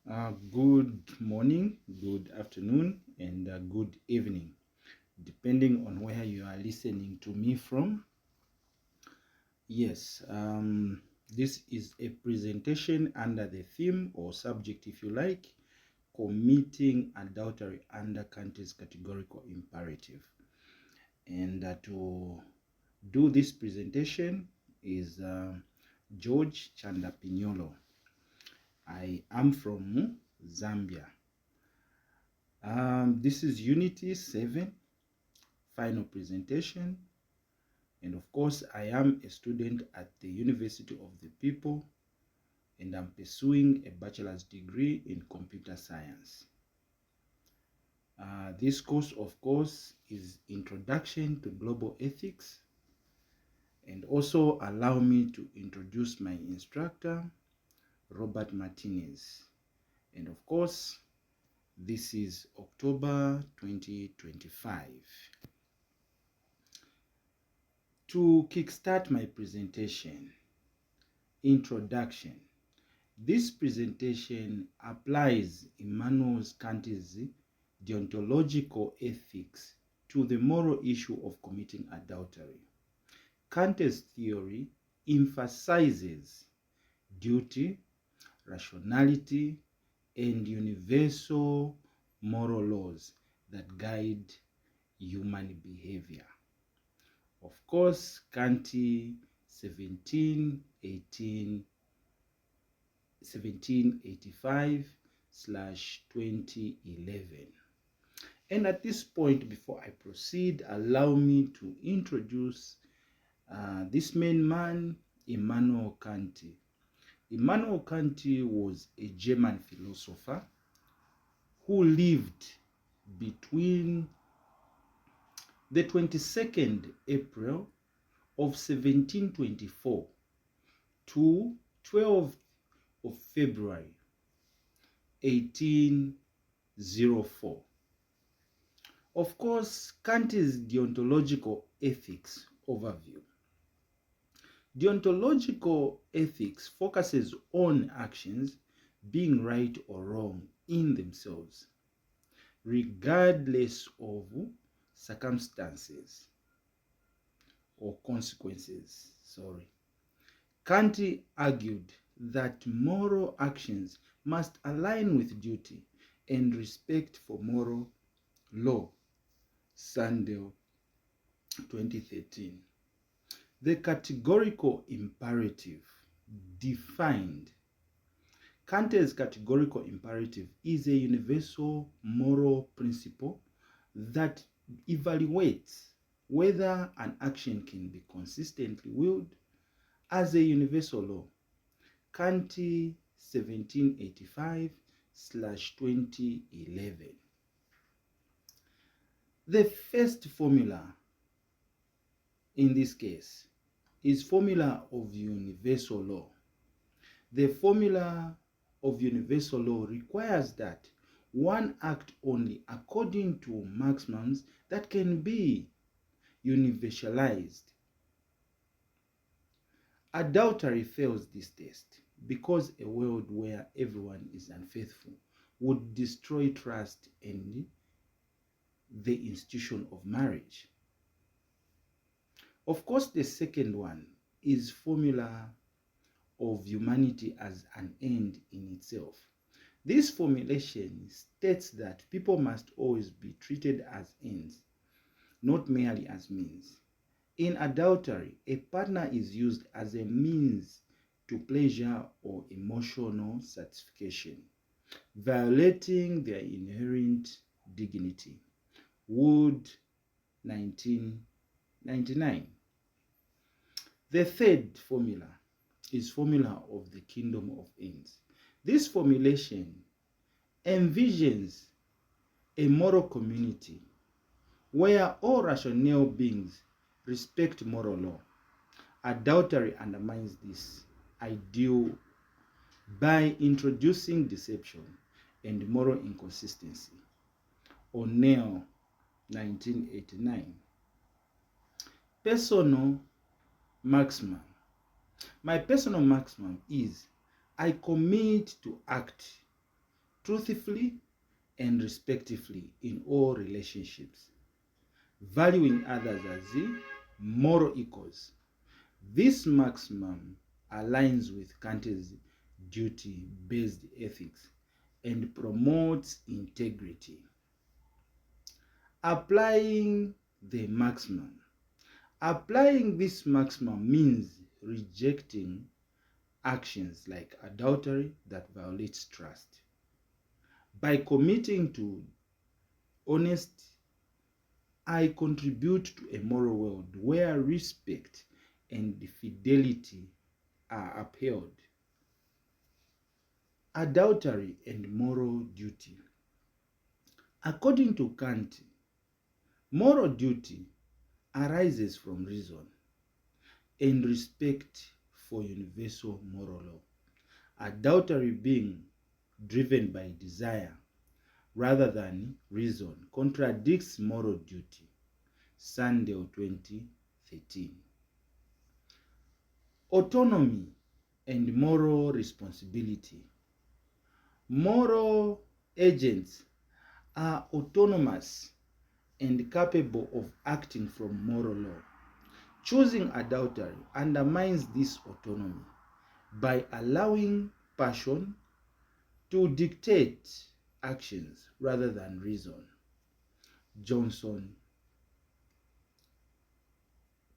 Good morning, good afternoon, and good evening, depending on where you are listening to me from. Yes, this is a presentation under the theme or subject, if you like, committing adultery under Kant's categorical imperative. And to do this presentation is George Chandapinyolo. I am from Zambia. This is Unity 7, final presentation. And of course, I am a student at the University of the People, and I'm pursuing a bachelor's degree in computer science. This course, of course, is Introduction to Global Ethics, and also allow me to introduce my instructor, Robert Martinez. And of course, this is October 2025. To kickstart my presentation, introduction. This presentation applies Immanuel Kant's deontological ethics to the moral issue of committing adultery. Kant's theory emphasizes duty, rationality, and universal moral laws that guide human behavior. Of course, Kant 1785/2011. And at this point, before I proceed, allow me to introduce this main man, Immanuel Kant. Immanuel Kant was a German philosopher who lived between the 22nd April of 1724 to 12th of February 1804. Of course, Kant's deontological ethics overview. Deontological ethics focuses on actions being right or wrong in themselves, regardless of circumstances or consequences. Kant argued that moral actions must align with duty and respect for moral law. Sandel, 2013. The categorical imperative defined. Kant's categorical imperative is a universal moral principle that evaluates whether an action can be consistently willed as a universal law. Kant 1785/2011. The first formula in this case is formula of universal law. The formula of universal law requires that one act only according to maximums that can be universalized. Adultery fails this test because a world where everyone is unfaithful would destroy trust and the institution of marriage. Of course, the second one is formula of humanity as an end in itself. This formulation states that people must always be treated as ends, not merely as means. In adultery, a partner is used as a means to pleasure or emotional satisfaction, violating their inherent dignity. Wood, 1999. The third formula is formula of the kingdom of ends. This formulation envisions a moral community where all rational beings respect moral law. Adultery undermines this ideal by introducing deception and moral inconsistency. O'Neill, 1989. Personal maximum. My personal maximum is I commit to act truthfully and respectfully in all relationships, valuing others as moral equals. This maximum aligns with Kant's duty-based ethics and promotes integrity. Applying the maximum. Applying this maximum means rejecting actions like adultery that violates trust. By committing to honesty, I contribute to a moral world where respect and fidelity are upheld. Adultery and moral duty. According to Kant, moral duty arises from reason and respect for universal moral law. Adultery being driven by desire rather than reason contradicts moral duty. Sandel 2013. Autonomy and moral responsibility. Moral agents are autonomous and capable of acting from moral law. Choosing adultery undermines this autonomy by allowing passion to dictate actions rather than reason. Johnson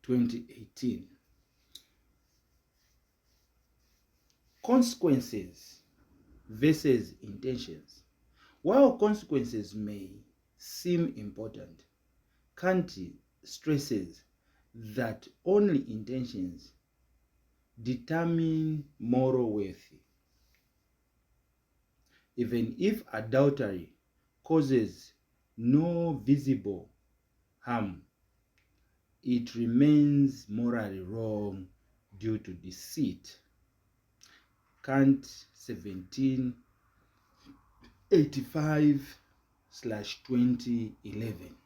2018. Consequences versus intentions. While consequences may seem important, Kant stresses that only intentions determine moral worth. Even if adultery causes no visible harm, it remains morally wrong due to deceit. Kant 1785/2011.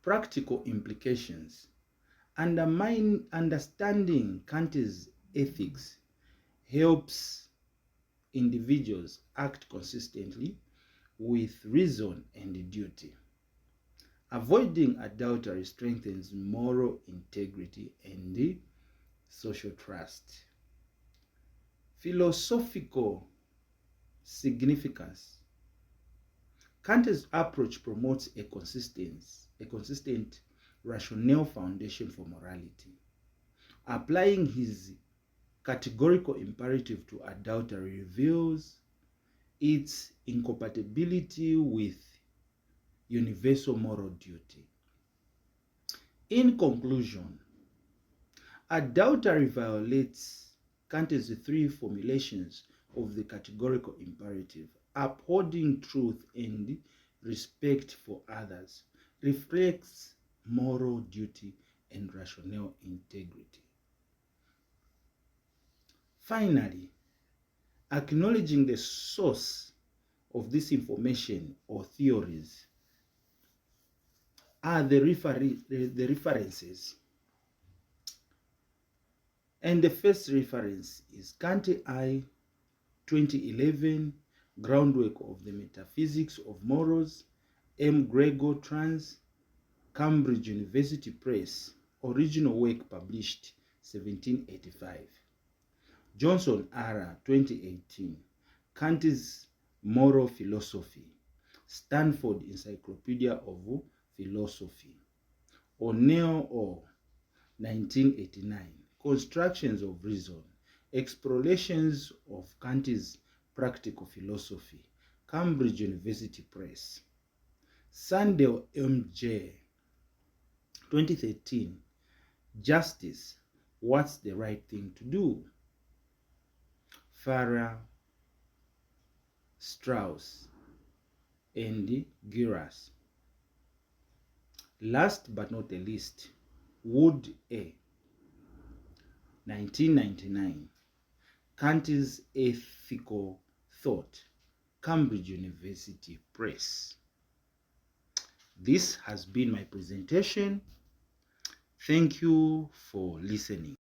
Practical implications. Understanding Kant's ethics helps individuals act consistently with reason and duty. Avoiding adultery strengthens moral integrity and social trust. Philosophical significance. Kant's approach promotes a consistent rational foundation for morality. Applying his categorical imperative to adultery reveals its incompatibility with universal moral duty. In conclusion, adultery violates Kant's three formulations of the categorical imperative. Upholding truth and respect for others reflects moral duty and rational integrity. Finally, acknowledging the source of this information or theories are the references. And the first reference is Kant I 2011, Groundwork of the Metaphysics of Morals, M. Gregor Trans, Cambridge University Press, original work published 1785. Johnson R. 2018, Kant's Moral Philosophy, Stanford Encyclopedia of Philosophy. O'Neill O. 1989, Constructions of Reason, Explorations of Kant's Practical Philosophy, Cambridge University Press. Sandel M.J. 2013, Justice, What's the Right Thing to Do? Farrar, Strauss, and Giras. Last but not the least, Wood A. 1999, Kant's Ethical Thought, Cambridge University Press. This has been my presentation. Thank you for listening.